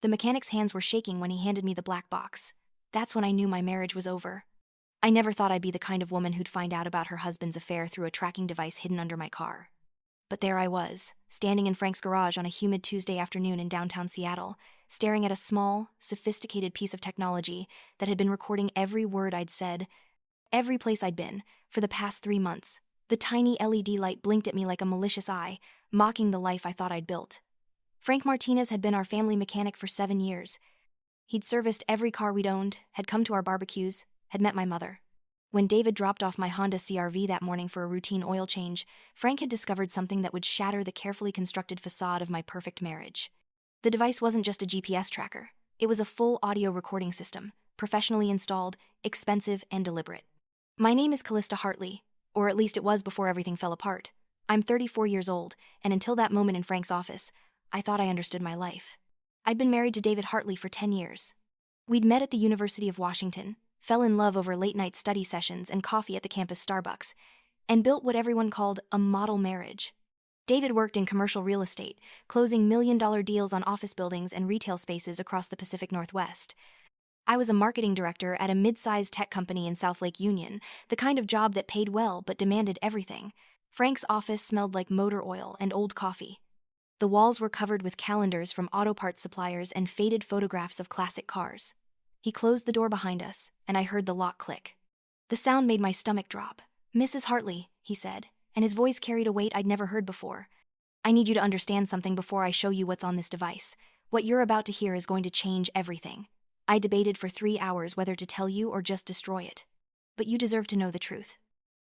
The mechanic's hands were shaking when he handed me the black box. That's when I knew my marriage was over. I never thought I'd be the kind of woman who'd find out about her husband's affair through a tracking device hidden under my car. But there I was, standing in Frank's garage on a humid Tuesday afternoon in downtown Seattle, staring at a small, sophisticated piece of technology that had been recording every word I'd said, every place I'd been, for the past 3 months. The tiny LED light blinked at me like a malicious eye, mocking the life I thought I'd built. Frank Martinez had been our family mechanic for 7 years. He'd serviced every car we'd owned, had come to our barbecues, had met my mother. When David dropped off my Honda CR-V that morning for a routine oil change, Frank had discovered something that would shatter the carefully constructed facade of my perfect marriage. The device wasn't just a GPS tracker. It was a full audio recording system, professionally installed, expensive, and deliberate. My name is Callista Hartley, or at least it was before everything fell apart. I'm 34 years old, and until that moment in Frank's office, I thought I understood my life. I'd been married to David Hartley for 10 years. We'd met at the University of Washington, fell in love over late-night study sessions and coffee at the campus Starbucks, and built what everyone called a model marriage. David worked in commercial real estate, closing million-dollar deals on office buildings and retail spaces across the Pacific Northwest. I was a marketing director at a mid-sized tech company in South Lake Union, the kind of job that paid well but demanded everything. Frank's office smelled like motor oil and old coffee. The walls were covered with calendars from auto parts suppliers and faded photographs of classic cars. He closed the door behind us, and I heard the lock click. The sound made my stomach drop. "Mrs. Hartley," he said, and his voice carried a weight I'd never heard before. "I need you to understand something before I show you what's on this device. What you're about to hear is going to change everything. I debated for 3 hours whether to tell you or just destroy it. But you deserve to know the truth."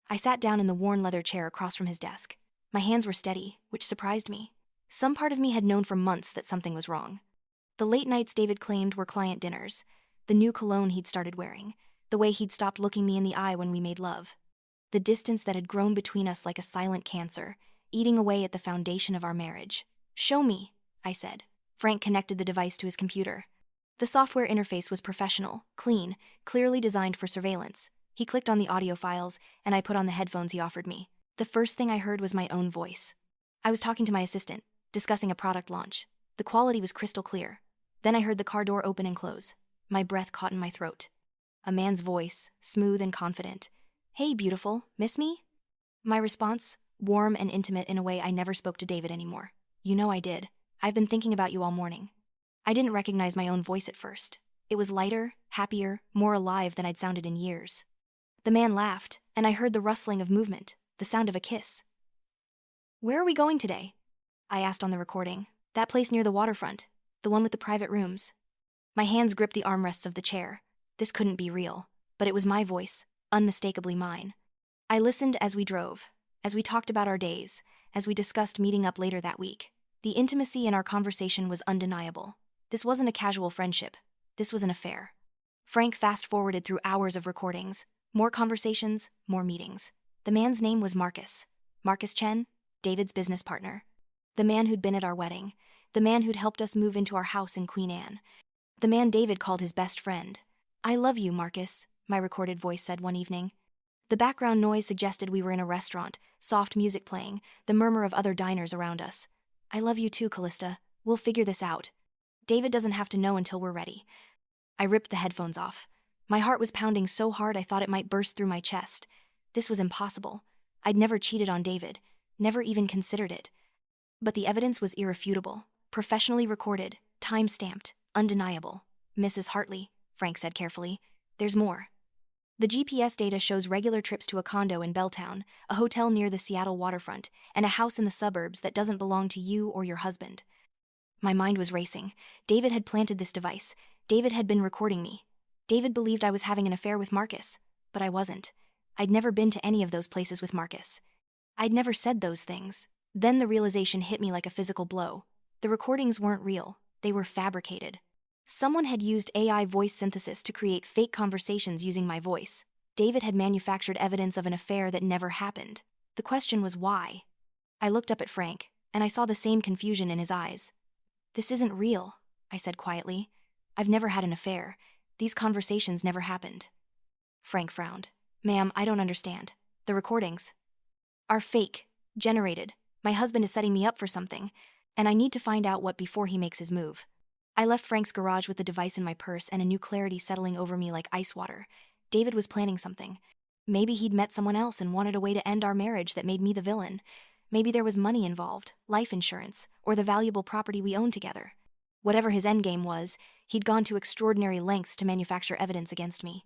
I sat down in the worn leather chair across from his desk. My hands were steady, which surprised me. Some part of me had known for months that something was wrong. The late nights David claimed were client dinners, the new cologne he'd started wearing, the way he'd stopped looking me in the eye when we made love. The distance that had grown between us like a silent cancer, eating away at the foundation of our marriage. "Show me," I said. Frank connected the device to his computer. The software interface was professional, clean, clearly designed for surveillance. He clicked on the audio files, and I put on the headphones he offered me. The first thing I heard was my own voice. I was talking to my assistant, discussing a product launch. The quality was crystal clear. Then I heard the car door open and close. My breath caught in my throat. A man's voice, smooth and confident. "Hey, beautiful, miss me?" My response, warm and intimate in a way I never spoke to David anymore. "You know I did. I've been thinking about you all morning." I didn't recognize my own voice at first. It was lighter, happier, more alive than I'd sounded in years. The man laughed, and I heard the rustling of movement, the sound of a kiss. "Where are we going today?" I asked on the recording. "That place near the waterfront, the one with the private rooms." My hands gripped the armrests of the chair. This couldn't be real, but it was my voice, unmistakably mine. I listened as we drove, as we talked about our days, as we discussed meeting up later that week. The intimacy in our conversation was undeniable. This wasn't a casual friendship. This was an affair. Frank fast-forwarded through hours of recordings. More conversations, more meetings. The man's name was Marcus. Marcus Chen, David's business partner. The man who'd been at our wedding. The man who'd helped us move into our house in Queen Anne. The man David called his best friend. "I love you, Marcus," my recorded voice said one evening. The background noise suggested we were in a restaurant, soft music playing, the murmur of other diners around us. "I love you too, Callista. We'll figure this out. David doesn't have to know until we're ready." I ripped the headphones off. My heart was pounding so hard I thought it might burst through my chest. This was impossible. I'd never cheated on David, never even considered it. But the evidence was irrefutable, professionally recorded, time-stamped, undeniable. "Mrs. Hartley," Frank said carefully, "there's more. The GPS data shows regular trips to a condo in Belltown, a hotel near the Seattle waterfront, and a house in the suburbs that doesn't belong to you or your husband." My mind was racing. David had planted this device. David had been recording me. David believed I was having an affair with Marcus, but I wasn't. I'd never been to any of those places with Marcus. I'd never said those things. Then the realization hit me like a physical blow. The recordings weren't real. They were fabricated. Someone had used AI voice synthesis to create fake conversations using my voice. David had manufactured evidence of an affair that never happened. The question was why? I looked up at Frank, and I saw the same confusion in his eyes. "This isn't real," I said quietly. "I've never had an affair. These conversations never happened." Frank frowned. "Ma'am, I don't understand. The recordings are fake, generated. My husband is setting me up for something, and I need to find out what before he makes his move." I left Frank's garage with the device in my purse and a new clarity settling over me like ice water. David was planning something. Maybe he'd met someone else and wanted a way to end our marriage that made me the villain. Maybe there was money involved, life insurance, or the valuable property we owned together. Whatever his endgame was, he'd gone to extraordinary lengths to manufacture evidence against me.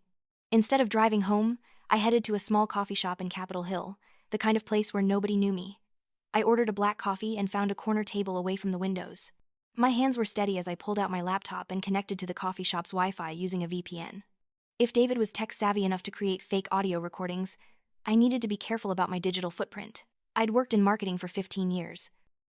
Instead of driving home, I headed to a small coffee shop in Capitol Hill, the kind of place where nobody knew me. I ordered a black coffee and found a corner table away from the windows. My hands were steady as I pulled out my laptop and connected to the coffee shop's Wi-Fi using a VPN. If David was tech-savvy enough to create fake audio recordings, I needed to be careful about my digital footprint. I'd worked in marketing for 15 years.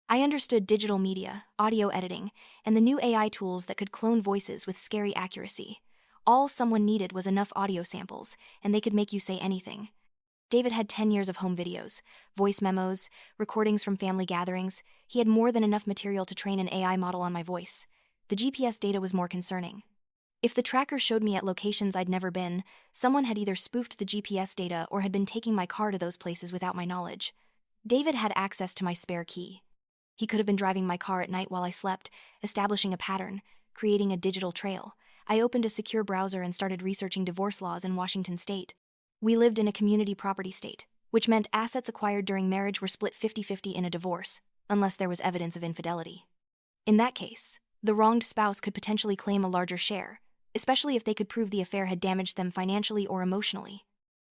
I understood digital media, audio editing, and the new AI tools that could clone voices with scary accuracy. All someone needed was enough audio samples, and they could make you say anything. David had 10 years of home videos, voice memos, recordings from family gatherings. He had more than enough material to train an AI model on my voice. The GPS data was more concerning. If the tracker showed me at locations I'd never been, someone had either spoofed the GPS data or had been taking my car to those places without my knowledge. David had access to my spare key. He could have been driving my car at night while I slept, establishing a pattern, creating a digital trail. I opened a secure browser and started researching divorce laws in Washington state. We lived in a community property state, which meant assets acquired during marriage were split 50-50 in a divorce, unless there was evidence of infidelity. In that case, the wronged spouse could potentially claim a larger share, especially if they could prove the affair had damaged them financially or emotionally.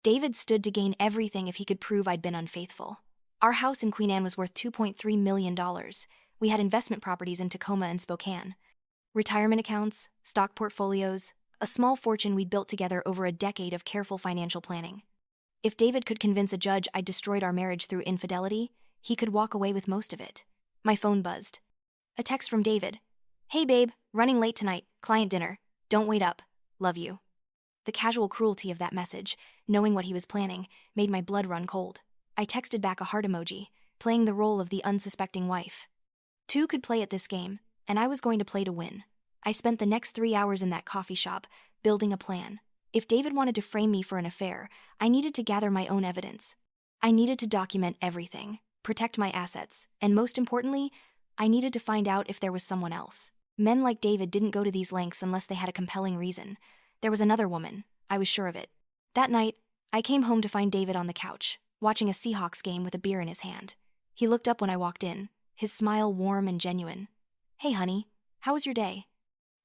David stood to gain everything if he could prove I'd been unfaithful. Our house in Queen Anne was worth $2.3 million. We had investment properties in Tacoma and Spokane. Retirement accounts, stock portfolios, a small fortune we'd built together over a decade of careful financial planning. If David could convince a judge I'd destroyed our marriage through infidelity, he could walk away with most of it. My phone buzzed. A text from David. "Hey babe, running late tonight, client dinner. Don't wait up. Love you." The casual cruelty of that message, knowing what he was planning, made my blood run cold. I texted back a heart emoji, playing the role of the unsuspecting wife. Two could play at this game, and I was going to play to win. I spent the next 3 hours in that coffee shop, building a plan. If David wanted to frame me for an affair, I needed to gather my own evidence. I needed to document everything, protect my assets, and most importantly, I needed to find out if there was someone else. Men like David didn't go to these lengths unless they had a compelling reason. There was another woman, I was sure of it. That night, I came home to find David on the couch, watching a Seahawks game with a beer in his hand. He looked up when I walked in, his smile warm and genuine. "Hey honey, how was your day?"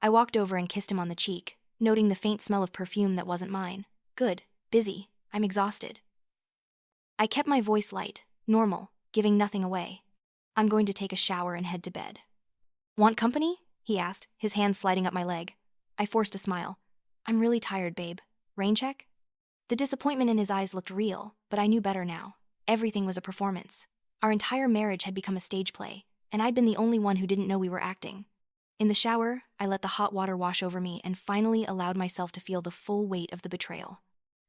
I walked over and kissed him on the cheek, noting the faint smell of perfume that wasn't mine. "Good, busy, I'm exhausted." I kept my voice light, normal, giving nothing away. "I'm going to take a shower and head to bed." "Want company?" he asked, his hand sliding up my leg. I forced a smile. "I'm really tired, babe. Rain check?" The disappointment in his eyes looked real, but I knew better now. Everything was a performance. Our entire marriage had become a stage play, and I'd been the only one who didn't know we were acting. In the shower, I let the hot water wash over me and finally allowed myself to feel the full weight of the betrayal.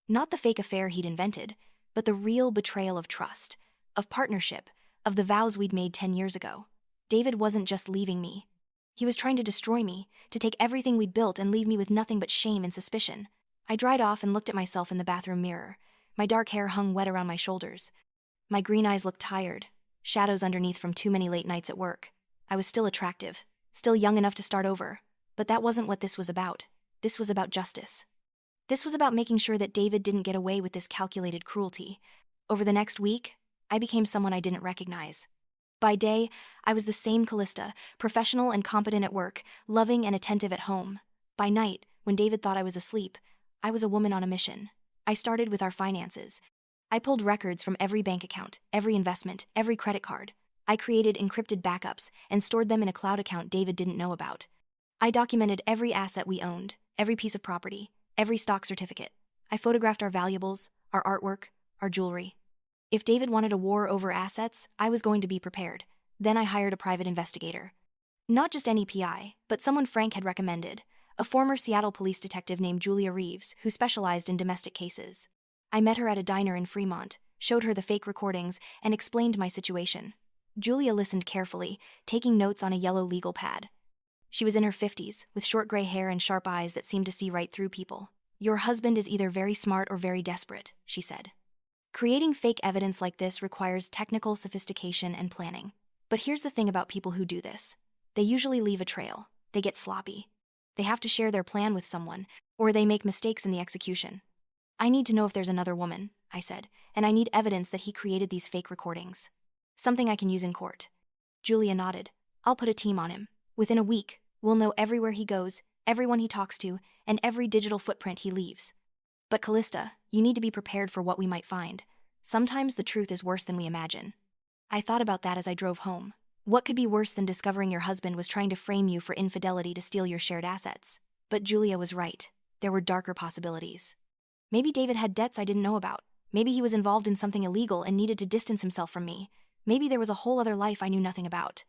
Not the fake affair he'd invented, but the real betrayal of trust, of partnership, of the vows we'd made 10 years ago. David wasn't just leaving me. He was trying to destroy me, to take everything we'd built and leave me with nothing but shame and suspicion. I dried off and looked at myself in the bathroom mirror. My dark hair hung wet around my shoulders. My green eyes looked tired, shadows underneath from too many late nights at work. I was still attractive, still young enough to start over, but that wasn't what this was about. This was about justice. This was about making sure that David didn't get away with this calculated cruelty. Over the next week, I became someone I didn't recognize. By day, I was the same Callista, professional and competent at work, loving and attentive at home. By night, when David thought I was asleep, I was a woman on a mission. I started with our finances. I pulled records from every bank account, every investment, every credit card. I created encrypted backups and stored them in a cloud account David didn't know about. I documented every asset we owned, every piece of property, every stock certificate. I photographed our valuables, our artwork, our jewelry. If David wanted a war over assets, I was going to be prepared. Then I hired a private investigator. Not just any PI, but someone Frank had recommended, a former Seattle police detective named Julia Reeves, who specialized in domestic cases. I met her at a diner in Fremont, showed her the fake recordings, and explained my situation. Julia listened carefully, taking notes on a yellow legal pad. She was in her 50s, with short gray hair and sharp eyes that seemed to see right through people. "Your husband is either very smart or very desperate," she said. Creating fake evidence like this requires technical sophistication and planning. But here's the thing about people who do this. They usually leave a trail. they get sloppy. They have to share their plan with someone, or they make mistakes in the execution. I need to know if there's another woman, I said, and I need evidence that he created these fake recordings. Something I can use in court. Julia nodded. I'll put a team on him. Within a week, we'll know everywhere he goes, everyone he talks to, and every digital footprint he leaves. But Callista, you need to be prepared for what we might find. Sometimes the truth is worse than we imagine. I thought about that as I drove home. What could be worse than discovering your husband was trying to frame you for infidelity to steal your shared assets? But Julia was right. There were darker possibilities. Maybe David had debts I didn't know about. Maybe he was involved in something illegal and needed to distance himself from me. Maybe there was a whole other life I knew nothing about.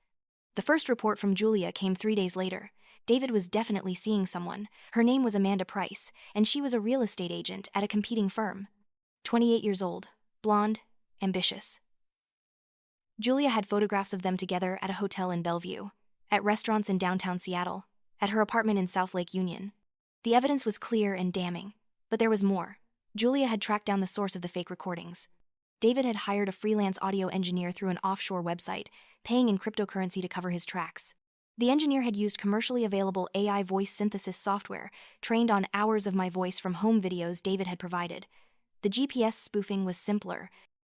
The first report from Julia came 3 days later. David was definitely seeing someone. Her name was Amanda Price, and she was a real estate agent at a competing firm. 28 years old, blonde, ambitious. Julia had photographs of them together at a hotel in Bellevue, at restaurants in downtown Seattle, at her apartment in South Lake Union. The evidence was clear and damning, but there was more. Julia had tracked down the source of the fake recordings. David had hired a freelance audio engineer through an offshore website, paying in cryptocurrency to cover his tracks. The engineer had used commercially available AI voice synthesis software, trained on hours of my voice from home videos David had provided. The GPS spoofing was simpler.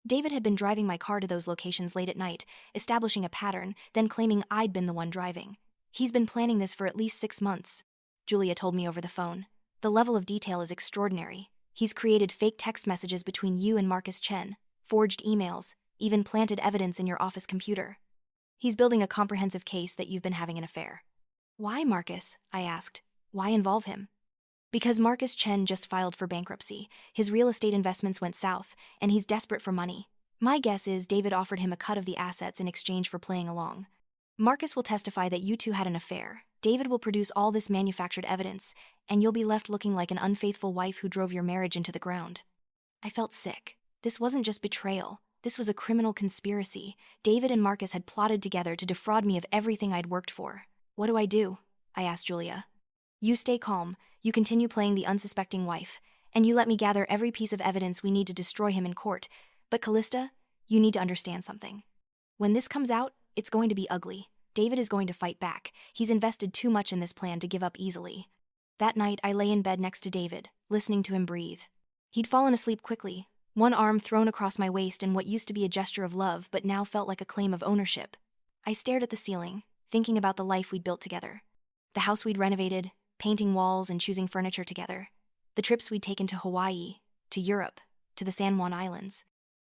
David had been driving my car to those locations late at night, establishing a pattern, then claiming I'd been the one driving. He's been planning this for at least 6 months, Julia told me over the phone. The level of detail is extraordinary. He's created fake text messages between you and Marcus Chen, forged emails, even planted evidence in your office computer. He's building a comprehensive case that you've been having an affair. Why Marcus? I asked. Why involve him? Because Marcus Chen just filed for bankruptcy. His real estate investments went south, and he's desperate for money. My guess is David offered him a cut of the assets in exchange for playing along. Marcus will testify that you two had an affair. David will produce all this manufactured evidence, and you'll be left looking like an unfaithful wife who drove your marriage into the ground. I felt sick. This wasn't just betrayal. This was a criminal conspiracy. David and Marcus had plotted together to defraud me of everything I'd worked for. What do I do? I asked Julia. You stay calm, you continue playing the unsuspecting wife, and you let me gather every piece of evidence we need to destroy him in court. But Callista, you need to understand something. When this comes out, it's going to be ugly. David is going to fight back. He's invested too much in this plan to give up easily. That night, I lay in bed next to David, listening to him breathe. He'd fallen asleep quickly, one arm thrown across my waist in what used to be a gesture of love but now felt like a claim of ownership. I stared at the ceiling, thinking about the life we'd built together. The house we'd renovated, painting walls and choosing furniture together. The trips we'd taken to Hawaii, to Europe, to the San Juan Islands.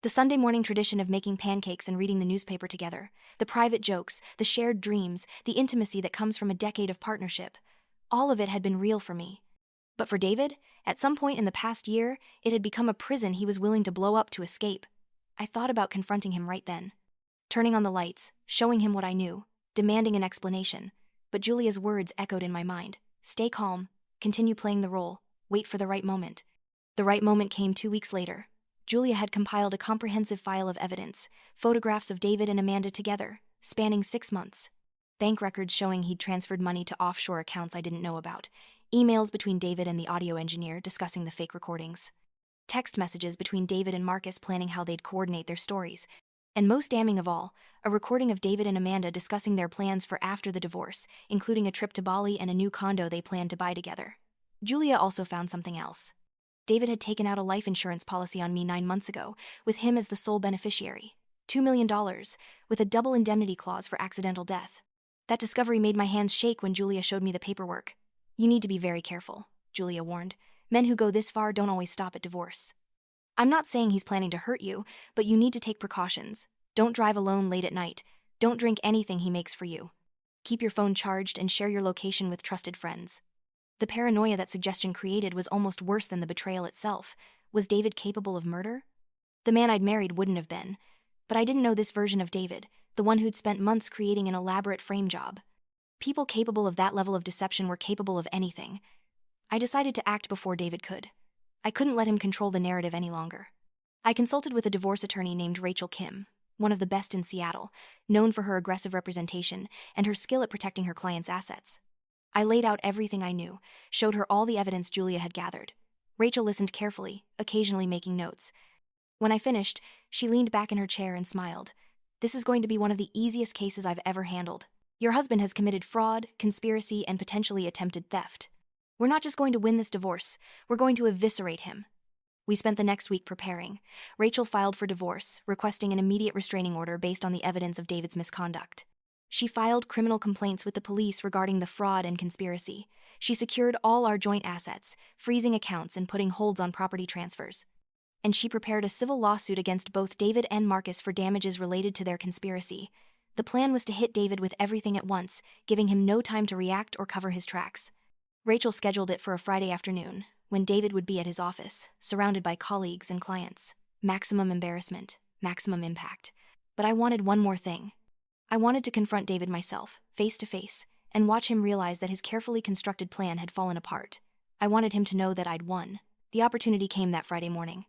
The Sunday morning tradition of making pancakes and reading the newspaper together. The private jokes, the shared dreams, the intimacy that comes from a decade of partnership. All of it had been real for me. But for David, at some point in the past year, it had become a prison he was willing to blow up to escape. I thought about confronting him right then. Turning on the lights, showing him what I knew, demanding an explanation. But Julia's words echoed in my mind. Stay calm, continue playing the role, wait for the right moment. The right moment came 2 weeks later. Julia had compiled a comprehensive file of evidence, photographs of David and Amanda together, spanning 6 months. Bank records showing he'd transferred money to offshore accounts I didn't know about. Emails between David and the audio engineer discussing the fake recordings. Text messages between David and Marcus planning how they'd coordinate their stories. And most damning of all, a recording of David and Amanda discussing their plans for after the divorce, including a trip to Bali and a new condo they planned to buy together. Julia also found something else. David had taken out a life insurance policy on me 9 months ago, with him as the sole beneficiary. $2 million, with a double indemnity clause for accidental death. That discovery made my hands shake when Julia showed me the paperwork. You need to be very careful, Julia warned. Men who go this far don't always stop at divorce. I'm not saying he's planning to hurt you, but you need to take precautions. Don't drive alone late at night. Don't drink anything he makes for you. Keep your phone charged and share your location with trusted friends. The paranoia that suggestion created was almost worse than the betrayal itself. Was David capable of murder? The man I'd married wouldn't have been. But I didn't know this version of David, the one who'd spent months creating an elaborate frame job. People capable of that level of deception were capable of anything. I decided to act before David could. I couldn't let him control the narrative any longer. I consulted with a divorce attorney named Rachel Kim, one of the best in Seattle, known for her aggressive representation and her skill at protecting her clients' assets. I laid out everything I knew, showed her all the evidence Julia had gathered. Rachel listened carefully, occasionally making notes. When I finished, she leaned back in her chair and smiled. This is going to be one of the easiest cases I've ever handled. Your husband has committed fraud, conspiracy, and potentially attempted theft. We're not just going to win this divorce, we're going to eviscerate him. We spent the next week preparing. Rachel filed for divorce, requesting an immediate restraining order based on the evidence of David's misconduct. She filed criminal complaints with the police regarding the fraud and conspiracy. She secured all our joint assets, freezing accounts and putting holds on property transfers. And she prepared a civil lawsuit against both David and Marcus for damages related to their conspiracy. The plan was to hit David with everything at once, giving him no time to react or cover his tracks. Rachel scheduled it for a Friday afternoon, when David would be at his office, surrounded by colleagues and clients. Maximum embarrassment, maximum impact. But I wanted one more thing. I wanted to confront David myself, face to face, and watch him realize that his carefully constructed plan had fallen apart. I wanted him to know that I'd won. The opportunity came that Friday morning.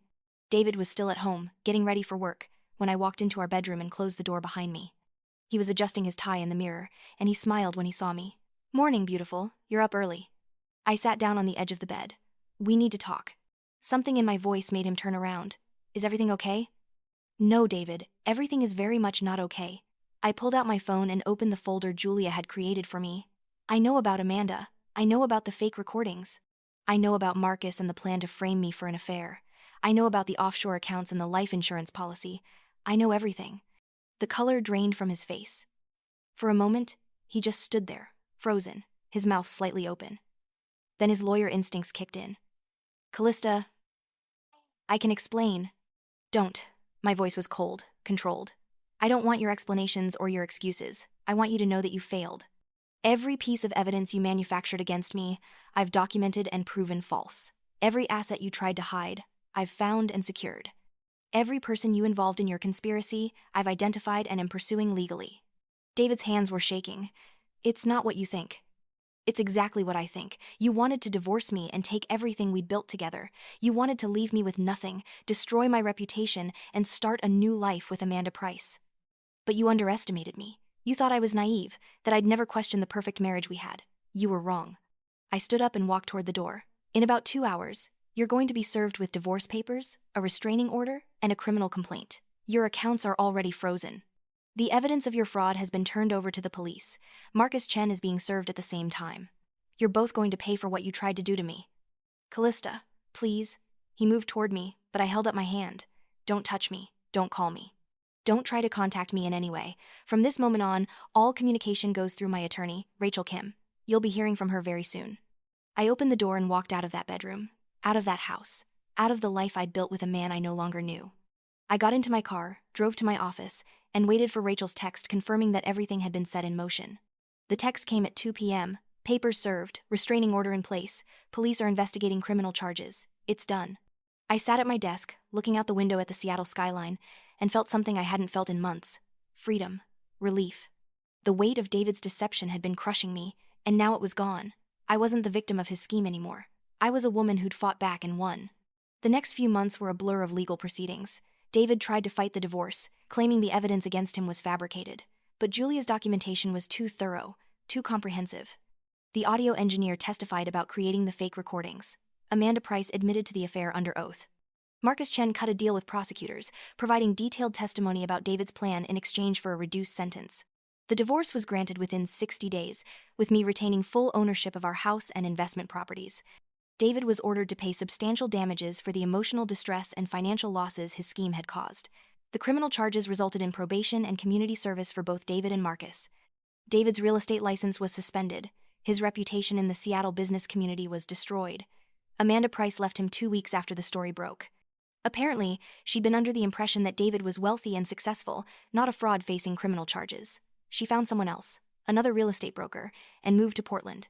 David was still at home, getting ready for work, when I walked into our bedroom and closed the door behind me. He was adjusting his tie in the mirror, and he smiled when he saw me. "Morning, beautiful. You're up early." I sat down on the edge of the bed. "We need to talk." Something in my voice made him turn around. "Is everything okay?" "No, David, everything is very much not okay." I pulled out my phone and opened the folder Julia had created for me. I know about Amanda. I know about the fake recordings. I know about Marcus and the plan to frame me for an affair. I know about the offshore accounts and the life insurance policy. I know everything. The color drained from his face. For a moment, he just stood there, frozen, his mouth slightly open. Then his lawyer instincts kicked in. "Callista, I can explain." "Don't." My voice was cold, controlled. "I don't want your explanations or your excuses. I want you to know that you failed. Every piece of evidence you manufactured against me, I've documented and proven false. Every asset you tried to hide, I've found and secured. Every person you involved in your conspiracy, I've identified and am pursuing legally." David's hands were shaking. "It's not what you think." "It's exactly what I think. You wanted to divorce me and take everything we'd built together. You wanted to leave me with nothing, destroy my reputation, and start a new life with Amanda Price. But you underestimated me. You thought I was naive, that I'd never question the perfect marriage we had. You were wrong." I stood up and walked toward the door. "In about 2 hours, you're going to be served with divorce papers, a restraining order, and a criminal complaint. Your accounts are already frozen. The evidence of your fraud has been turned over to the police. Marcus Chen is being served at the same time. You're both going to pay for what you tried to do to me." "Callista, please." He moved toward me, but I held up my hand. "Don't touch me. Don't call me. Don't try to contact me in any way. From this moment on, all communication goes through my attorney, Rachel Kim. You'll be hearing from her very soon." I opened the door and walked out of that bedroom, out of that house, out of the life I'd built with a man I no longer knew. I got into my car, drove to my office, and waited for Rachel's text confirming that everything had been set in motion. The text came at 2 p.m. "Papers served, restraining order in place, police are investigating criminal charges. It's done." I sat at my desk, looking out the window at the Seattle skyline, and felt something I hadn't felt in months. Freedom. Relief. The weight of David's deception had been crushing me, and now it was gone. I wasn't the victim of his scheme anymore. I was a woman who'd fought back and won. The next few months were a blur of legal proceedings. David tried to fight the divorce, claiming the evidence against him was fabricated. But Julia's documentation was too thorough, too comprehensive. The audio engineer testified about creating the fake recordings. Amanda Price admitted to the affair under oath. Marcus Chen cut a deal with prosecutors, providing detailed testimony about David's plan in exchange for a reduced sentence. The divorce was granted within 60 days, with me retaining full ownership of our house and investment properties. David was ordered to pay substantial damages for the emotional distress and financial losses his scheme had caused. The criminal charges resulted in probation and community service for both David and Marcus. David's real estate license was suspended. His reputation in the Seattle business community was destroyed. Amanda Price left him 2 weeks after the story broke. Apparently, she'd been under the impression that David was wealthy and successful, not a fraud facing criminal charges. She found someone else, another real estate broker, and moved to Portland.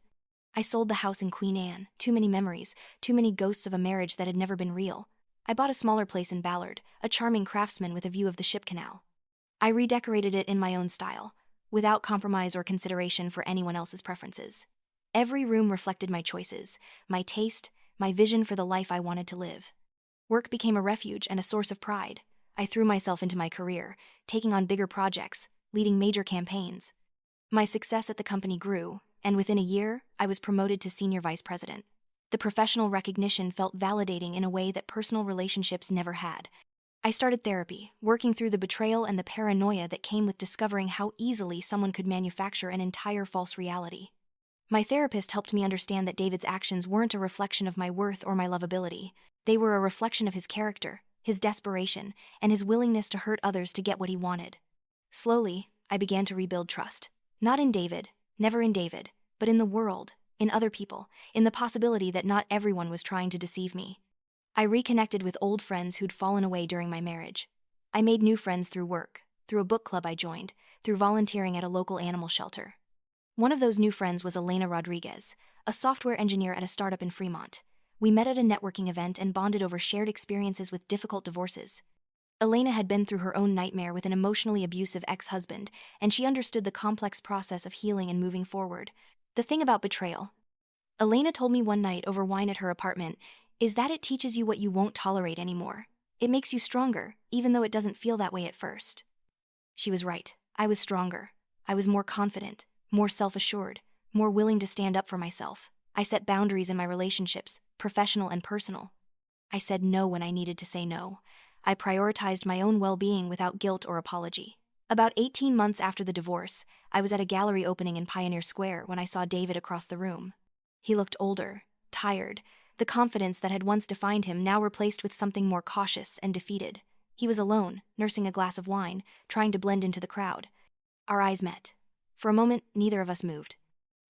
I sold the house in Queen Anne. Too many memories, too many ghosts of a marriage that had never been real. I bought a smaller place in Ballard, a charming craftsman with a view of the ship canal. I redecorated it in my own style, without compromise or consideration for anyone else's preferences. Every room reflected my choices, my taste, my vision for the life I wanted to live. Work became a refuge and a source of pride. I threw myself into my career, taking on bigger projects, leading major campaigns. My success at the company grew, and within a year, I was promoted to senior vice president. The professional recognition felt validating in a way that personal relationships never had. I started therapy, working through the betrayal and the paranoia that came with discovering how easily someone could manufacture an entire false reality. My therapist helped me understand that David's actions weren't a reflection of my worth or my lovability. They were a reflection of his character, his desperation, and his willingness to hurt others to get what he wanted. Slowly, I began to rebuild trust. Not in David, never in David, but in the world, in other people, in the possibility that not everyone was trying to deceive me. I reconnected with old friends who'd fallen away during my marriage. I made new friends through work, through a book club I joined, through volunteering at a local animal shelter. One of those new friends was Elena Rodriguez, a software engineer at a startup in Fremont. We met at a networking event and bonded over shared experiences with difficult divorces. Elena had been through her own nightmare with an emotionally abusive ex-husband, and she understood the complex process of healing and moving forward. The thing about betrayal, Elena told me one night over wine at her apartment, is that it teaches you what you won't tolerate anymore. It makes you stronger, even though it doesn't feel that way at first. She was right. I was stronger. I was more confident, more self-assured, more willing to stand up for myself. I set boundaries in my relationships, professional and personal. I said no when I needed to say no. I prioritized my own well-being without guilt or apology. About 18 months after the divorce, I was at a gallery opening in Pioneer Square when I saw David across the room. He looked older, tired, the confidence that had once defined him now replaced with something more cautious and defeated. He was alone, nursing a glass of wine, trying to blend into the crowd. Our eyes met. For a moment, neither of us moved.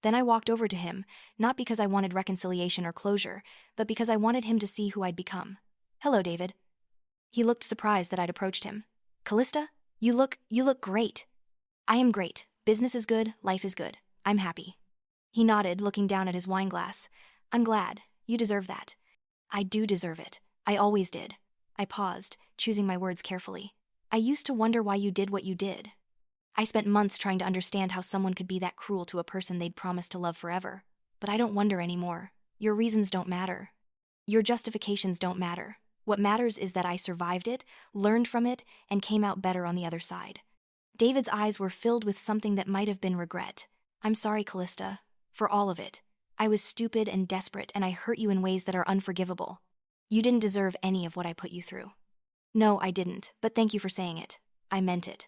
Then I walked over to him, not because I wanted reconciliation or closure, but because I wanted him to see who I'd become. "Hello, David." He looked surprised that I'd approached him. "Callista, you look great." "I am great. Business is good, life is good. I'm happy." He nodded, looking down at his wine glass. "I'm glad. You deserve that." "I do deserve it. I always did." I paused, choosing my words carefully. "I used to wonder why you did what you did. I spent months trying to understand how someone could be that cruel to a person they'd promised to love forever. But I don't wonder anymore. Your reasons don't matter. Your justifications don't matter. What matters is that I survived it, learned from it, and came out better on the other side." David's eyes were filled with something that might have been regret. "I'm sorry, Callista. For all of it. I was stupid and desperate, and I hurt you in ways that are unforgivable. You didn't deserve any of what I put you through." "No, I didn't, but thank you for saying it. I meant it."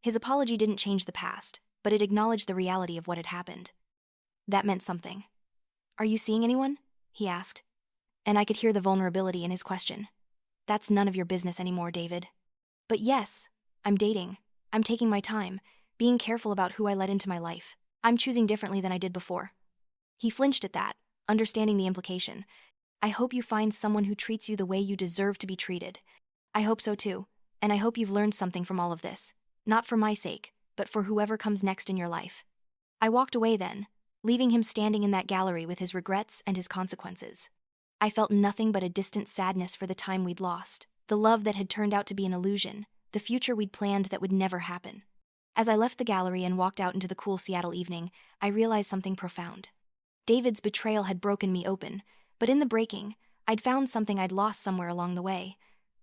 His apology didn't change the past, but it acknowledged the reality of what had happened. That meant something. "Are you seeing anyone?" he asked. And I could hear the vulnerability in his question. "That's none of your business anymore, David." "But yes, I'm dating. I'm taking my time, being careful about who I let into my life. I'm choosing differently than I did before." He flinched at that, understanding the implication. "I hope you find someone who treats you the way you deserve to be treated." "I hope so too, and I hope you've learned something from all of this. Not for my sake, but for whoever comes next in your life." I walked away then, leaving him standing in that gallery with his regrets and his consequences. I felt nothing but a distant sadness for the time we'd lost, the love that had turned out to be an illusion, the future we'd planned that would never happen. As I left the gallery and walked out into the cool Seattle evening, I realized something profound. David's betrayal had broken me open, but in the breaking, I'd found something I'd lost somewhere along the way.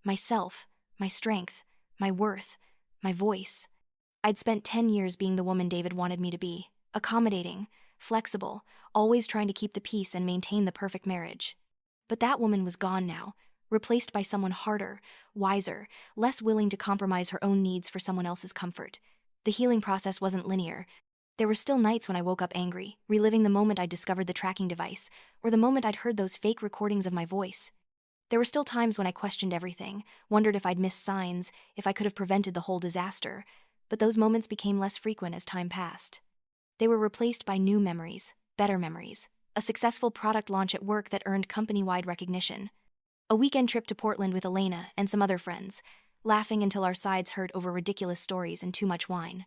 Myself, my strength, my worth, my voice. I'd spent 10 years being the woman David wanted me to be, accommodating, flexible, always trying to keep the peace and maintain the perfect marriage. But that woman was gone now, replaced by someone harder, wiser, less willing to compromise her own needs for someone else's comfort. The healing process wasn't linear. There were still nights when I woke up angry, reliving the moment I'd discovered the tracking device, or the moment I'd heard those fake recordings of my voice. There were still times when I questioned everything, wondered if I'd missed signs, if I could have prevented the whole disaster, but those moments became less frequent as time passed. They were replaced by new memories, better memories, a successful product launch at work that earned company-wide recognition, a weekend trip to Portland with Elena and some other friends, laughing until our sides hurt over ridiculous stories and too much wine.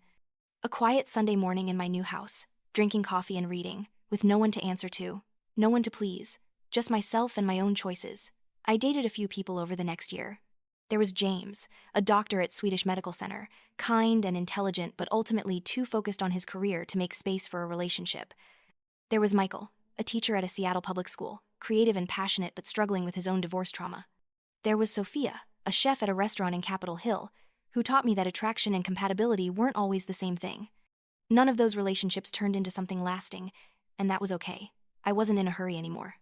A quiet Sunday morning in my new house, drinking coffee and reading, with no one to answer to, no one to please, just myself and my own choices. I dated a few people over the next year. There was James, a doctor at Swedish Medical Center, kind and intelligent but ultimately too focused on his career to make space for a relationship. There was Michael, a teacher at a Seattle public school, creative and passionate but struggling with his own divorce trauma. There was Sophia, a chef at a restaurant in Capitol Hill, who taught me that attraction and compatibility weren't always the same thing. None of those relationships turned into something lasting, and that was okay. I wasn't in a hurry anymore.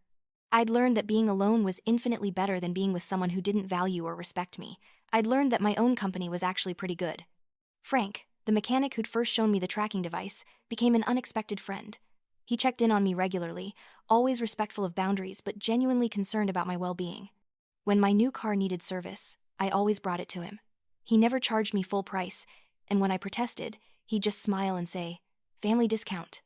I'd learned that being alone was infinitely better than being with someone who didn't value or respect me. I'd learned that my own company was actually pretty good. Frank, the mechanic who'd first shown me the tracking device, became an unexpected friend. He checked in on me regularly, always respectful of boundaries but genuinely concerned about my well-being. When my new car needed service, I always brought it to him. He never charged me full price, and when I protested, he'd just smile and say, "Family discount."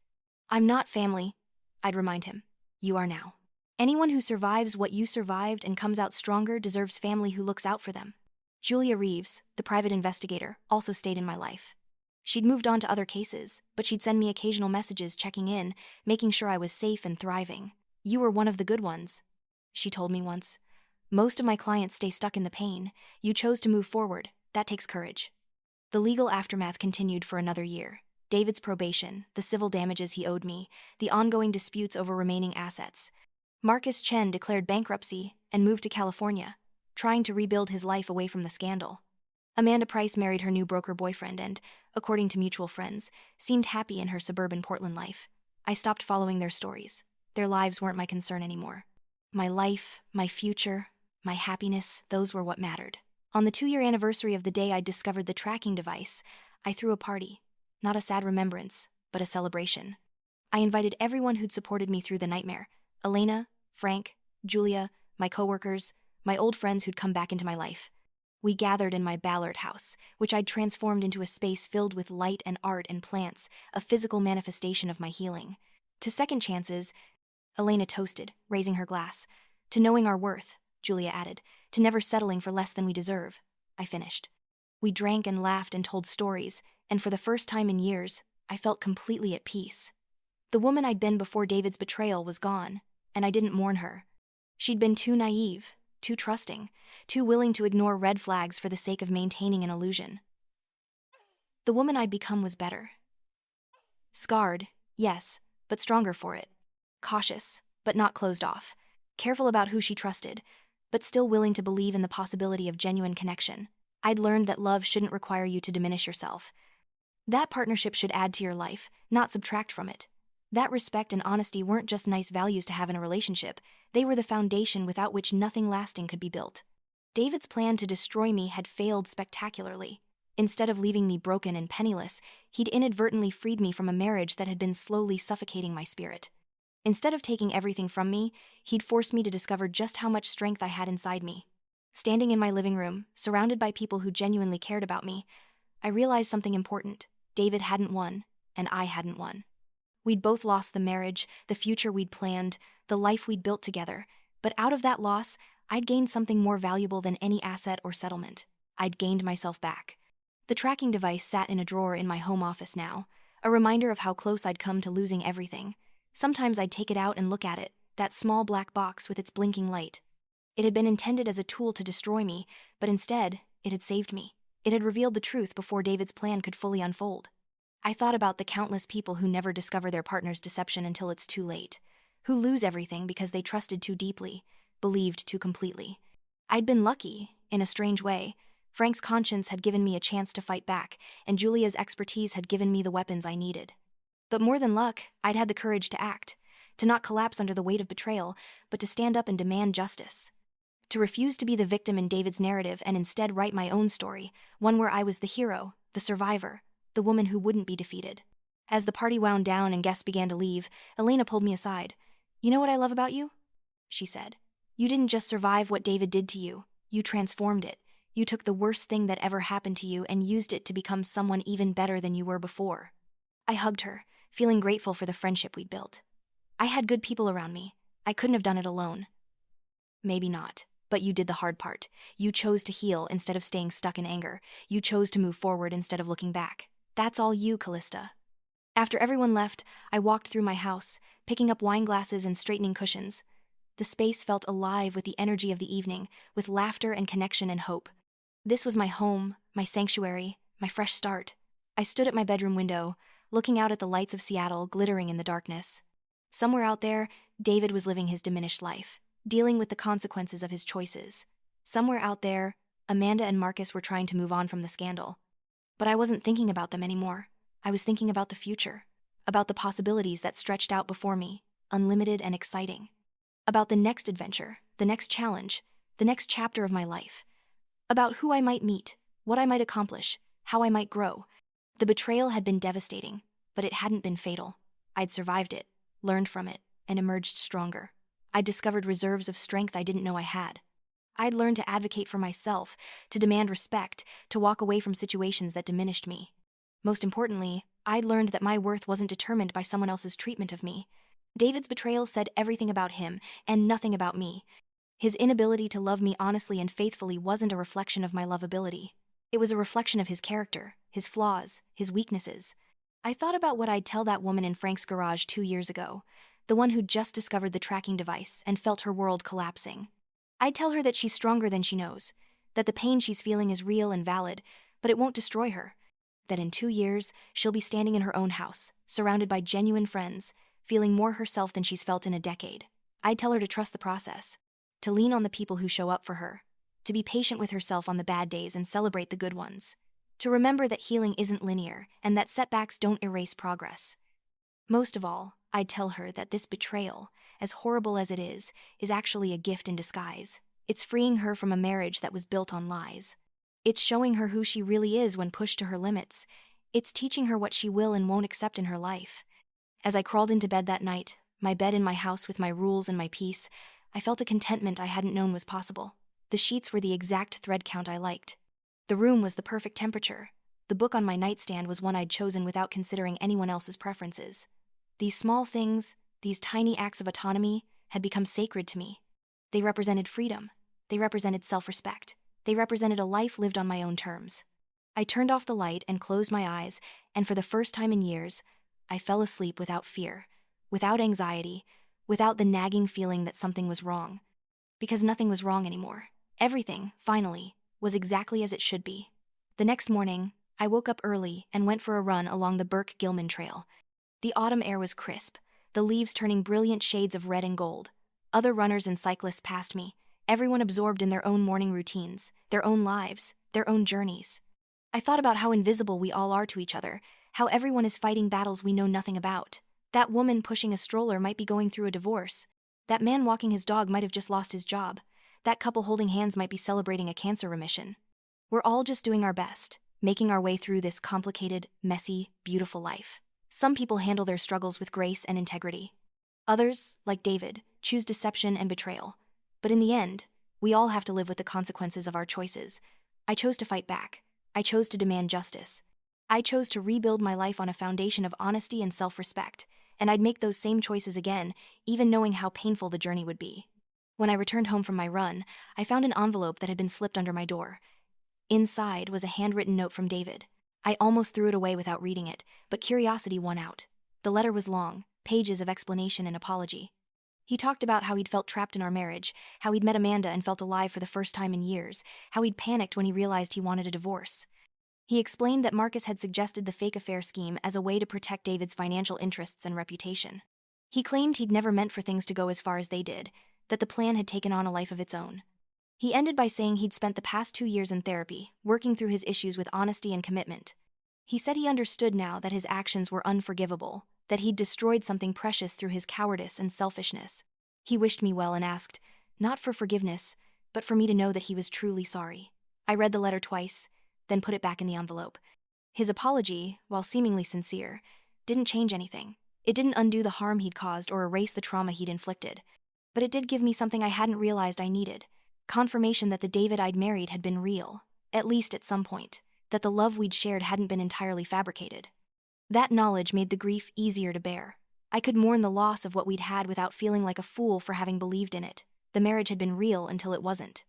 "I'm not family," I'd remind him. "You are now. Anyone who survives what you survived and comes out stronger deserves family who looks out for them." Julia Reeves, the private investigator, also stayed in my life. She'd moved on to other cases, but she'd send me occasional messages checking in, making sure I was safe and thriving. "You were one of the good ones," she told me once. "Most of my clients stay stuck in the pain. You chose to move forward. That takes courage." The legal aftermath continued for another year. David's probation, the civil damages he owed me, the ongoing disputes over remaining assets. Marcus Chen declared bankruptcy and moved to California, trying to rebuild his life away from the scandal. Amanda Price married her new broker boyfriend and, according to mutual friends, seemed happy in her suburban Portland life. I stopped following their stories. Their lives weren't my concern anymore. My life, my future, my happiness, those were what mattered. On the 2-year anniversary of the day I'd discovered the tracking device, I threw a party. Not a sad remembrance, but a celebration. I invited everyone who'd supported me through the nightmare: Elena, Frank, Julia, my coworkers, my old friends who'd come back into my life. We gathered in my Ballard house, which I'd transformed into a space filled with light and art and plants, a physical manifestation of my healing. "To second chances," Elena toasted, raising her glass. "To knowing our worth," Julia added. "To never settling for less than we deserve," I finished. We drank and laughed and told stories, and for the first time in years, I felt completely at peace. The woman I'd been before David's betrayal was gone, and I didn't mourn her. She'd been too naive, too trusting, too willing to ignore red flags for the sake of maintaining an illusion. The woman I'd become was better. Scarred, yes, but stronger for it. Cautious, but not closed off. Careful about who she trusted, but still willing to believe in the possibility of genuine connection. I'd learned that love shouldn't require you to diminish yourself. That partnership should add to your life, not subtract from it. That respect and honesty weren't just nice values to have in a relationship, they were the foundation without which nothing lasting could be built. David's plan to destroy me had failed spectacularly. Instead of leaving me broken and penniless, he'd inadvertently freed me from a marriage that had been slowly suffocating my spirit. Instead of taking everything from me, he'd forced me to discover just how much strength I had inside me. Standing in my living room, surrounded by people who genuinely cared about me, I realized something important. David hadn't won, and I hadn't won. We'd both lost the marriage, the future we'd planned, the life we'd built together, but out of that loss, I'd gained something more valuable than any asset or settlement. I'd gained myself back. The tracking device sat in a drawer in my home office now, a reminder of how close I'd come to losing everything. Sometimes I'd take it out and look at it, that small black box with its blinking light. It had been intended as a tool to destroy me, but instead, it had saved me. It had revealed the truth before David's plan could fully unfold. I thought about the countless people who never discover their partner's deception until it's too late, who lose everything because they trusted too deeply, believed too completely. I'd been lucky, in a strange way. Frank's conscience had given me a chance to fight back, and Julia's expertise had given me the weapons I needed. But more than luck, I'd had the courage to act, to not collapse under the weight of betrayal, but to stand up and demand justice. To refuse to be the victim in David's narrative and instead write my own story, one where I was the hero, the survivor, the woman who wouldn't be defeated. As the party wound down and guests began to leave, Elena pulled me aside. "You know what I love about you?" she said. "You didn't just survive what David did to you, you transformed it. You took the worst thing that ever happened to you and used it to become someone even better than you were before." I hugged her, feeling grateful for the friendship we'd built. I had good people around me. I couldn't have done it alone. "Maybe not. But you did the hard part. You chose to heal instead of staying stuck in anger. You chose to move forward instead of looking back. That's all you, Callista." After everyone left, I walked through my house, picking up wine glasses and straightening cushions. The space felt alive with the energy of the evening, with laughter and connection and hope. This was my home, my sanctuary, my fresh start. I stood at my bedroom window, looking out at the lights of Seattle glittering in the darkness. Somewhere out there, David was living his diminished life, dealing with the consequences of his choices. Somewhere out there, Amanda and Marcus were trying to move on from the scandal. But I wasn't thinking about them anymore. I was thinking about the future, about the possibilities that stretched out before me, unlimited and exciting. about the next adventure, the next challenge, the next chapter of my life, about who I might meet, what I might accomplish, how I might grow. The betrayal had been devastating, but it hadn't been fatal. I'd survived it, learned from it, and emerged stronger. I'd discovered reserves of strength I didn't know I had. I'd learned to advocate for myself, to demand respect, to walk away from situations that diminished me. Most importantly, I'd learned that my worth wasn't determined by someone else's treatment of me. David's betrayal said everything about him and nothing about me. His inability to love me honestly and faithfully wasn't a reflection of my lovability. It was a reflection of his character, his flaws, his weaknesses. I thought about what I'd tell that woman in Frank's garage 2 years ago, the one who'd just discovered the tracking device and felt her world collapsing. I'd tell her that she's stronger than she knows, that the pain she's feeling is real and valid, but it won't destroy her. That in 2 years, she'll be standing in her own house, surrounded by genuine friends, feeling more herself than she's felt in a decade. I'd tell her to trust the process, to lean on the people who show up for her, to be patient with herself on the bad days and celebrate the good ones, to remember that healing isn't linear and that setbacks don't erase progress. Most of all, I'd tell her that this betrayal, as horrible as it is actually a gift in disguise. It's freeing her from a marriage that was built on lies. It's showing her who she really is when pushed to her limits. It's teaching her what she will and won't accept in her life. As I crawled into bed that night, my bed in my house with my rules and my peace, I felt a contentment I hadn't known was possible. The sheets were the exact thread count I liked. The room was the perfect temperature. The book on my nightstand was one I'd chosen without considering anyone else's preferences. These small things, these tiny acts of autonomy, had become sacred to me. They represented freedom. They represented self-respect. They represented a life lived on my own terms. I turned off the light and closed my eyes, and for the first time in years, I fell asleep without fear, without anxiety, without the nagging feeling that something was wrong. Because nothing was wrong anymore. Everything, finally, was exactly as it should be. The next morning, I woke up early and went for a run along the Burke-Gilman Trail. The autumn air was crisp, the leaves turning brilliant shades of red and gold. Other runners and cyclists passed me, everyone absorbed in their own morning routines, their own lives, their own journeys. I thought about how invisible we all are to each other, how everyone is fighting battles we know nothing about. That woman pushing a stroller might be going through a divorce. That man walking his dog might have just lost his job. That couple holding hands might be celebrating a cancer remission. We're all just doing our best, making our way through this complicated, messy, beautiful life. Some people handle their struggles with grace and integrity. Others, like David, choose deception and betrayal. But in the end, we all have to live with the consequences of our choices. I chose to fight back. I chose to demand justice. I chose to rebuild my life on a foundation of honesty and self-respect, and I'd make those same choices again, even knowing how painful the journey would be. When I returned home from my run, I found an envelope that had been slipped under my door. Inside was a handwritten note from David. I almost threw it away without reading it, but curiosity won out. The letter was long, pages of explanation and apology. He talked about how he'd felt trapped in our marriage, how he'd met Amanda and felt alive for the first time in years, how he'd panicked when he realized he wanted a divorce. He explained that Marcus had suggested the fake affair scheme as a way to protect David's financial interests and reputation. He claimed he'd never meant for things to go as far as they did, that the plan had taken on a life of its own. He ended by saying he'd spent the past 2 years in therapy, working through his issues with honesty and commitment. He said he understood now that his actions were unforgivable, that he'd destroyed something precious through his cowardice and selfishness. He wished me well and asked, not for forgiveness, but for me to know that he was truly sorry. I read the letter twice, then put it back in the envelope. His apology, while seemingly sincere, didn't change anything. It didn't undo the harm he'd caused or erase the trauma he'd inflicted. But it did give me something I hadn't realized I needed. Confirmation that the David I'd married had been real, at least at some point, that the love we'd shared hadn't been entirely fabricated. That knowledge made the grief easier to bear. I could mourn the loss of what we'd had without feeling like a fool for having believed in it. The marriage had been real until it wasn't.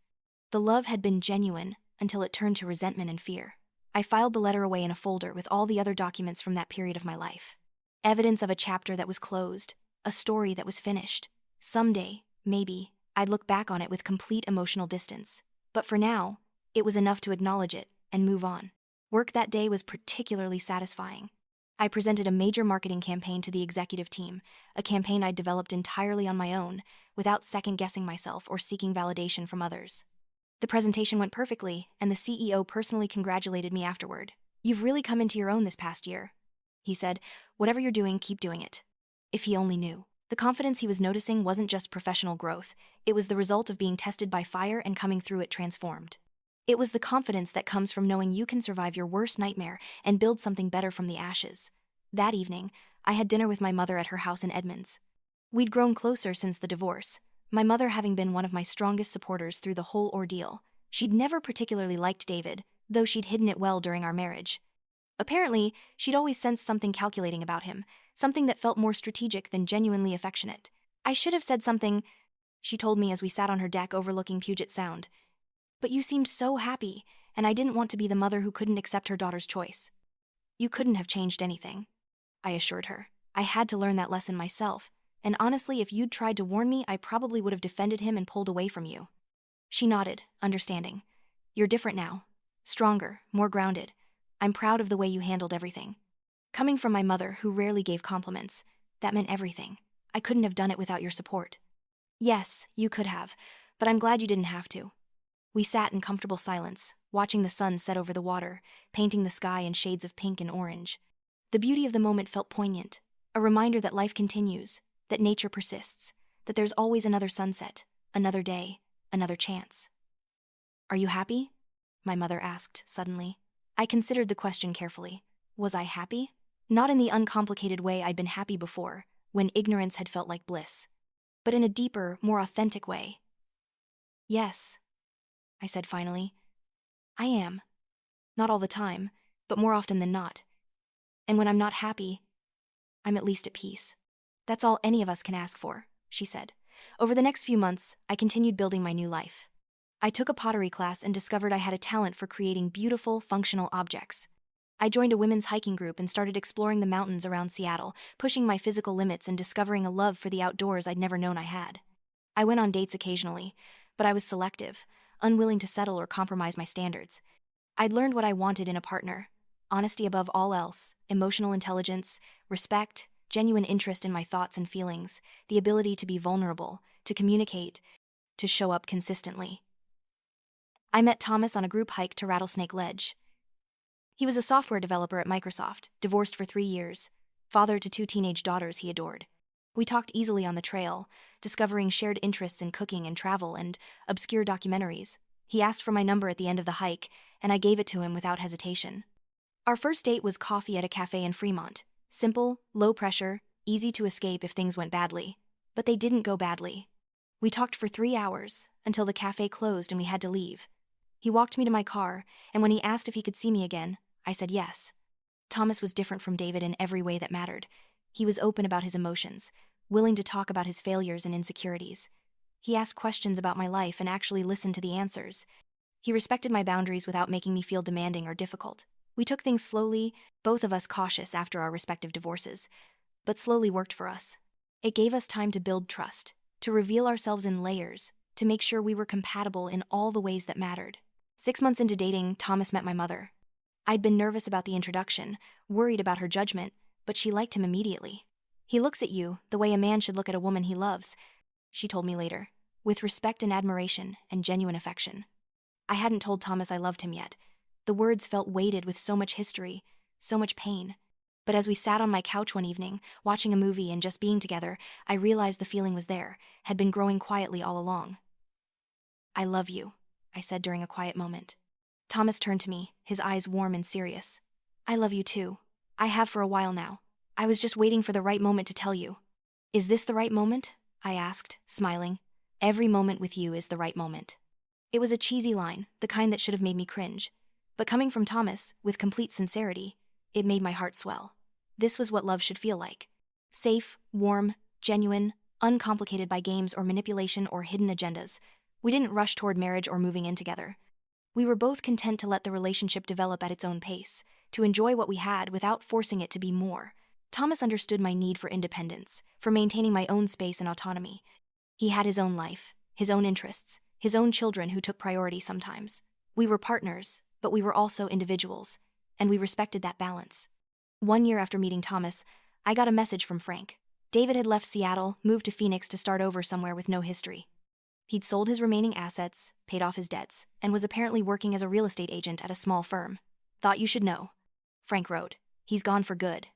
The love had been genuine until it turned to resentment and fear. I filed the letter away in a folder with all the other documents from that period of my life. Evidence of a chapter that was closed, a story that was finished. Someday, maybe, I'd look back on it with complete emotional distance. But for now, it was enough to acknowledge it and move on. Work that day was particularly satisfying. I presented a major marketing campaign to the executive team, a campaign I'd developed entirely on my own, without second-guessing myself or seeking validation from others. The presentation went perfectly, and the CEO personally congratulated me afterward. "You've really come into your own this past year," he said. "Whatever you're doing, keep doing it." If he only knew. The confidence he was noticing wasn't just professional growth, it was the result of being tested by fire and coming through it transformed. It was the confidence that comes from knowing you can survive your worst nightmare and build something better from the ashes. That evening, I had dinner with my mother at her house in Edmonds. We'd grown closer since the divorce, my mother having been one of my strongest supporters through the whole ordeal. She'd never particularly liked David, though she'd hidden it well during our marriage. Apparently, she'd always sensed something calculating about him, something that felt more strategic than genuinely affectionate. I should have said something, she told me as we sat on her deck overlooking Puget Sound. But you seemed so happy, and I didn't want to be the mother who couldn't accept her daughter's choice. You couldn't have changed anything, I assured her. I had to learn that lesson myself, and honestly, if you'd tried to warn me, I probably would have defended him and pulled away from you. She nodded, understanding. You're different now. Stronger, more grounded. I'm proud of the way you handled everything. Coming from my mother, who rarely gave compliments, that meant everything. I couldn't have done it without your support. Yes, you could have, but I'm glad you didn't have to. We sat in comfortable silence, watching the sun set over the water, painting the sky in shades of pink and orange. The beauty of the moment felt poignant, a reminder that life continues, that nature persists, that there's always another sunset, another day, another chance. Are you happy? My mother asked suddenly. I considered the question carefully. Was I happy? Not in the uncomplicated way I'd been happy before, when ignorance had felt like bliss, but in a deeper, more authentic way. Yes, I said finally. I am. Not all the time, but more often than not. And when I'm not happy, I'm at least at peace. That's all any of us can ask for, she said. Over the next few months, I continued building my new life. I took a pottery class and discovered I had a talent for creating beautiful, functional objects. I joined a women's hiking group and started exploring the mountains around Seattle, pushing my physical limits and discovering a love for the outdoors I'd never known I had. I went on dates occasionally, but I was selective, unwilling to settle or compromise my standards. I'd learned what I wanted in a partner: honesty above all else, emotional intelligence, respect, genuine interest in my thoughts and feelings, the ability to be vulnerable, to communicate, to show up consistently. I met Thomas on a group hike to Rattlesnake Ledge. He was a software developer at Microsoft, divorced for 3 years, father to 2 teenage daughters he adored. We talked easily on the trail, discovering shared interests in cooking and travel and obscure documentaries. He asked for my number at the end of the hike, and I gave it to him without hesitation. Our first date was coffee at a cafe in Fremont. Simple, low pressure, easy to escape if things went badly. But they didn't go badly. We talked for 3 hours, until the cafe closed and we had to leave. He walked me to my car, and when he asked if he could see me again, I said yes. Thomas was different from David in every way that mattered. He was open about his emotions, willing to talk about his failures and insecurities. He asked questions about my life and actually listened to the answers. He respected my boundaries without making me feel demanding or difficult. We took things slowly, both of us cautious after our respective divorces, but slowly worked for us. It gave us time to build trust, to reveal ourselves in layers, to make sure we were compatible in all the ways that mattered. 6 months into dating, Thomas met my mother. I'd been nervous about the introduction, worried about her judgment, but she liked him immediately. He looks at you the way a man should look at a woman he loves, she told me later, with respect and admiration and genuine affection. I hadn't told Thomas I loved him yet. The words felt weighted with so much history, so much pain. But as we sat on my couch one evening, watching a movie and just being together, I realized the feeling was there, had been growing quietly all along. I love you, I said during a quiet moment. Thomas turned to me, his eyes warm and serious. I love you too. I have for a while now. I was just waiting for the right moment to tell you. Is this the right moment? I asked, smiling. Every moment with you is the right moment. It was a cheesy line, the kind that should have made me cringe. But coming from Thomas, with complete sincerity, it made my heart swell. This was what love should feel like. Safe, warm, genuine, uncomplicated by games or manipulation or hidden agendas. We didn't rush toward marriage or moving in together. We were both content to let the relationship develop at its own pace, to enjoy what we had without forcing it to be more. Thomas understood my need for independence, for maintaining my own space and autonomy. He had his own life, his own interests, his own children who took priority sometimes. We were partners, but we were also individuals, and we respected that balance. 1 year after meeting Thomas, I got a message from Frank. David had left Seattle, moved to Phoenix to start over somewhere with no history. He'd sold his remaining assets, paid off his debts, and was apparently working as a real estate agent at a small firm. Thought you should know. Frank wrote. He's gone for good.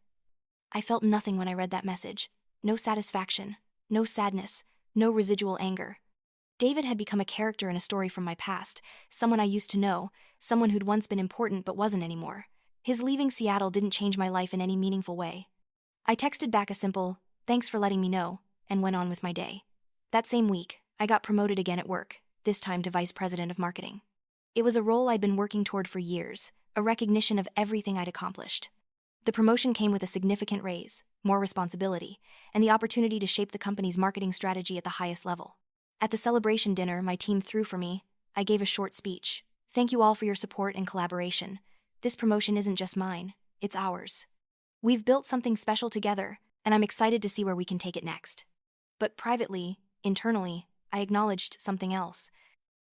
I felt nothing when I read that message. No satisfaction, no sadness, no residual anger. David had become a character in a story from my past, someone I used to know, someone who'd once been important but wasn't anymore. His leaving Seattle didn't change my life in any meaningful way. I texted back a simple, "Thanks for letting me know," and went on with my day. That same week, I got promoted again at work, this time to vice president of marketing. It was a role I'd been working toward for years, a recognition of everything I'd accomplished. The promotion came with a significant raise, more responsibility, and the opportunity to shape the company's marketing strategy at the highest level. At the celebration dinner my team threw for me, I gave a short speech. "Thank you all for your support and collaboration. This promotion isn't just mine, it's ours. We've built something special together, and I'm excited to see where we can take it next." But privately, internally, I acknowledged something else.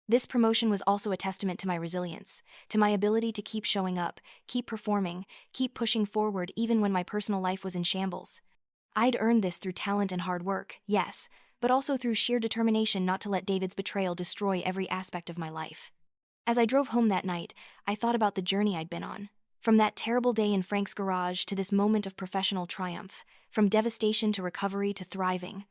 This promotion was also a testament to my resilience, to my ability to keep showing up, keep performing, keep pushing forward even when my personal life was in shambles. I'd earned this through talent and hard work, yes, but also through sheer determination not to let David's betrayal destroy every aspect of my life. As I drove home that night, I thought about the journey I'd been on. From that terrible day in Frank's garage to this moment of professional triumph, from devastation to recovery to thriving.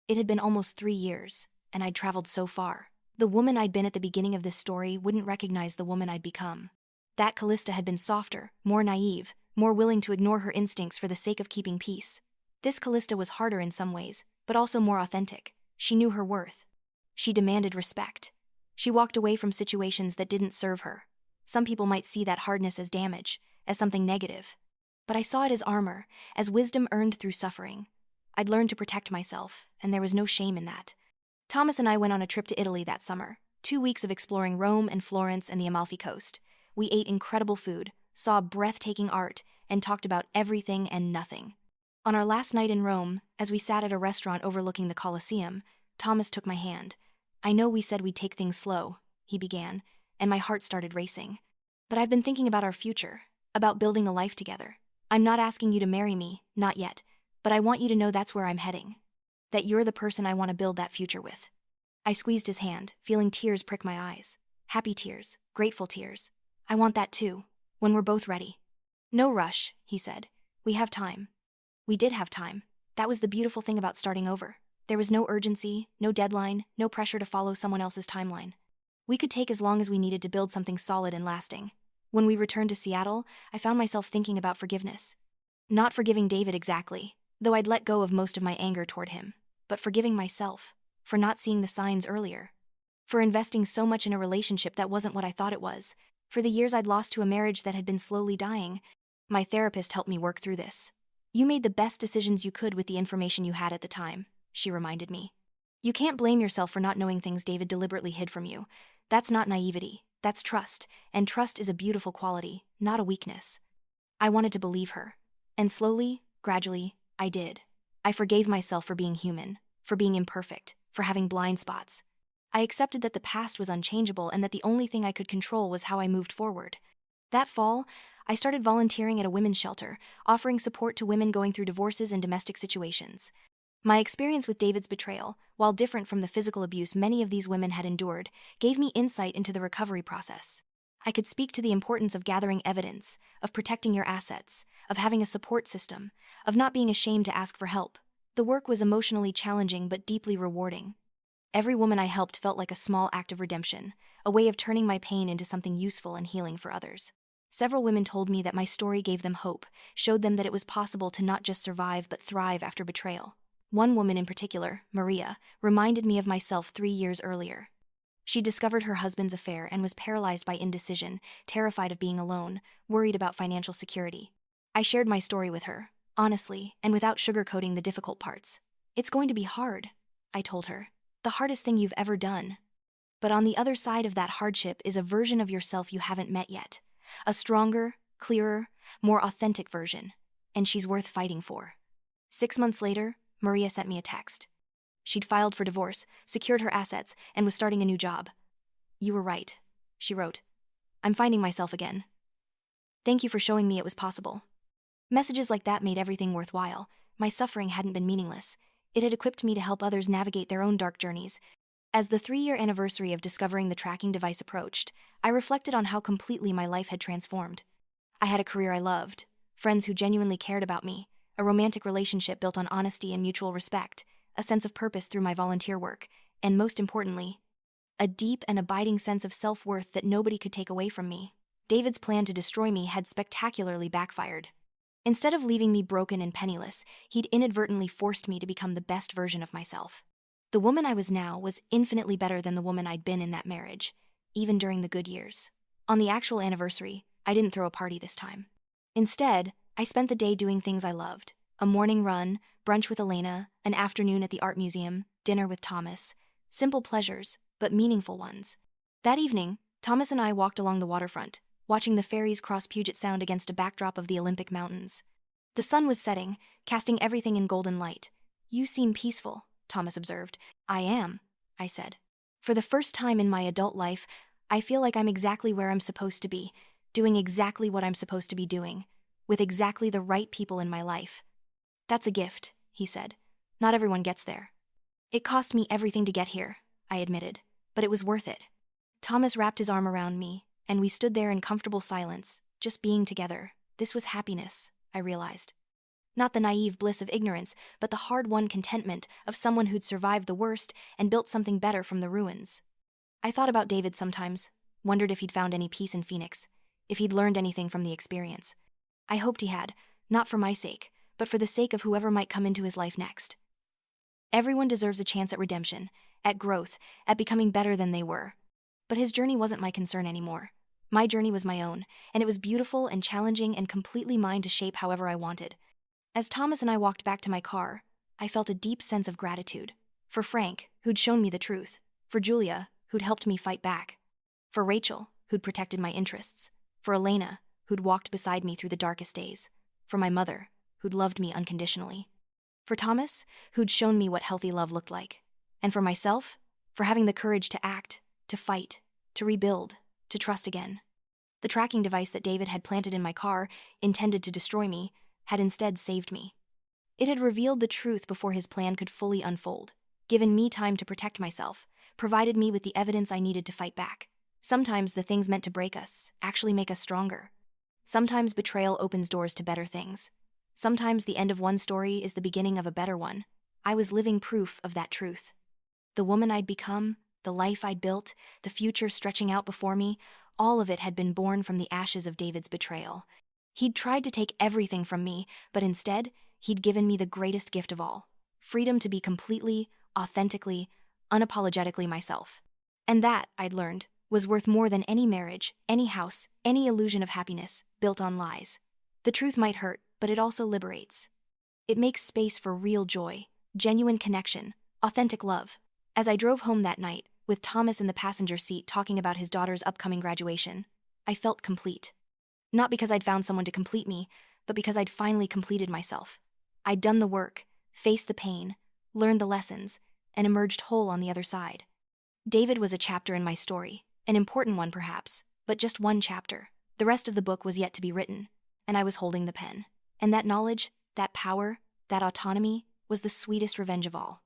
It had been almost 3 years, and I'd traveled so far. The woman I'd been at the beginning of this story wouldn't recognize the woman I'd become. That Callista had been softer, more naive, more willing to ignore her instincts for the sake of keeping peace. This Callista was harder in some ways, but also more authentic. She knew her worth. She demanded respect. She walked away from situations that didn't serve her. Some people might see that hardness as damage, as something negative. But I saw it as armor, as wisdom earned through suffering. I'd learned to protect myself, and there was no shame in that. Thomas and I went on a trip to Italy that summer, 2 weeks of exploring Rome and Florence and the Amalfi Coast. We ate incredible food, saw breathtaking art, and talked about everything and nothing. On our last night in Rome, as we sat at a restaurant overlooking the Colosseum, Thomas took my hand. "I know we said we'd take things slow," he began, and my heart started racing. "But I've been thinking about our future, about building a life together. I'm not asking you to marry me, not yet, but I want you to know that's where I'm heading. That you're the person I want to build that future with." I squeezed his hand, feeling tears prick my eyes. Happy tears, grateful tears. "I want that too, when we're both ready." "No rush," he said. "We have time." We did have time. That was the beautiful thing about starting over. There was no urgency, no deadline, no pressure to follow someone else's timeline. We could take as long as we needed to build something solid and lasting. When we returned to Seattle, I found myself thinking about forgiveness. Not forgiving David exactly, though I'd let go of most of my anger toward him, but forgiving myself, for not seeing the signs earlier. For investing so much in a relationship that wasn't what I thought it was. For the years I'd lost to a marriage that had been slowly dying. My therapist helped me work through this. "You made the best decisions you could with the information you had at the time," she reminded me. "You can't blame yourself for not knowing things David deliberately hid from you. That's not naivety, that's trust, and trust is a beautiful quality, not a weakness." I wanted to believe her. And slowly, gradually, I did. I forgave myself for being human, for being imperfect, for having blind spots. I accepted that the past was unchangeable and that the only thing I could control was how I moved forward. That fall, I started volunteering at a women's shelter, offering support to women going through divorces and domestic situations. My experience with David's betrayal, while different from the physical abuse many of these women had endured, gave me insight into the recovery process. I could speak to the importance of gathering evidence, of protecting your assets, of having a support system, of not being ashamed to ask for help. The work was emotionally challenging but deeply rewarding. Every woman I helped felt like a small act of redemption, a way of turning my pain into something useful and healing for others. Several women told me that my story gave them hope, showed them that it was possible to not just survive but thrive after betrayal. One woman in particular, Maria, reminded me of myself 3 years earlier. She discovered her husband's affair and was paralyzed by indecision, terrified of being alone, worried about financial security. I shared my story with her, honestly, and without sugarcoating the difficult parts. "It's going to be hard," I told her. "The hardest thing you've ever done. But on the other side of that hardship is a version of yourself you haven't met yet. A stronger, clearer, more authentic version. And she's worth fighting for." 6 months later, Maria sent me a text. She'd filed for divorce, secured her assets, and was starting a new job. "You were right," she wrote. "I'm finding myself again. Thank you for showing me it was possible." Messages like that made everything worthwhile. My suffering hadn't been meaningless. It had equipped me to help others navigate their own dark journeys. As the 3-year anniversary of discovering the tracking device approached, I reflected on how completely my life had transformed. I had a career I loved, friends who genuinely cared about me, a romantic relationship built on honesty and mutual respect, a sense of purpose through my volunteer work, and most importantly, a deep and abiding sense of self-worth that nobody could take away from me. David's plan to destroy me had spectacularly backfired. Instead of leaving me broken and penniless, he'd inadvertently forced me to become the best version of myself. The woman I was now was infinitely better than the woman I'd been in that marriage, even during the good years. On the actual anniversary, I didn't throw a party this time. Instead, I spent the day doing things I loved: a morning run, brunch with Elena, an afternoon at the art museum, dinner with Thomas. Simple pleasures, but meaningful ones. That evening, Thomas and I walked along the waterfront, watching the ferries cross Puget Sound against a backdrop of the Olympic Mountains. The sun was setting, casting everything in golden light. "You seem peaceful," Thomas observed. "I am," I said. "For the first time in my adult life, I feel like I'm exactly where I'm supposed to be, doing exactly what I'm supposed to be doing, with exactly the right people in my life." "That's a gift," he said. "Not everyone gets there." "It cost me everything to get here," I admitted, "but it was worth it." Thomas wrapped his arm around me, and we stood there in comfortable silence, just being together. This was happiness, I realized. Not the naive bliss of ignorance, but the hard-won contentment of someone who'd survived the worst and built something better from the ruins. I thought about David sometimes, wondered if he'd found any peace in Phoenix, if he'd learned anything from the experience. I hoped he had, not for my sake, but for the sake of whoever might come into his life next. Everyone deserves a chance at redemption, at growth, at becoming better than they were. But his journey wasn't my concern anymore. My journey was my own, and it was beautiful and challenging and completely mine to shape however I wanted. As Thomas and I walked back to my car, I felt a deep sense of gratitude. For Frank, who'd shown me the truth. For Julia, who'd helped me fight back. For Rachel, who'd protected my interests. For Elena, who'd walked beside me through the darkest days. For my mother, who'd loved me unconditionally. For Thomas, who'd shown me what healthy love looked like. And for myself, for having the courage to act, to fight, to rebuild, to trust again. The tracking device that David had planted in my car, intended to destroy me, had instead saved me. It had revealed the truth before his plan could fully unfold, given me time to protect myself, provided me with the evidence I needed to fight back. Sometimes the things meant to break us actually make us stronger. Sometimes betrayal opens doors to better things. Sometimes the end of one story is the beginning of a better one. I was living proof of that truth. The woman I'd become, the life I'd built, the future stretching out before me, all of it had been born from the ashes of David's betrayal. He'd tried to take everything from me, but instead, he'd given me the greatest gift of all: freedom to be completely, authentically, unapologetically myself. And that, I'd learned, was worth more than any marriage, any house, any illusion of happiness built on lies. The truth might hurt, but it also liberates. It makes space for real joy, genuine connection, authentic love. As I drove home that night, with Thomas in the passenger seat talking about his daughter's upcoming graduation, I felt complete. Not because I'd found someone to complete me, but because I'd finally completed myself. I'd done the work, faced the pain, learned the lessons, and emerged whole on the other side. David was a chapter in my story, an important one perhaps, but just one chapter. The rest of the book was yet to be written, and I was holding the pen. And that knowledge, that power, that autonomy, was the sweetest revenge of all.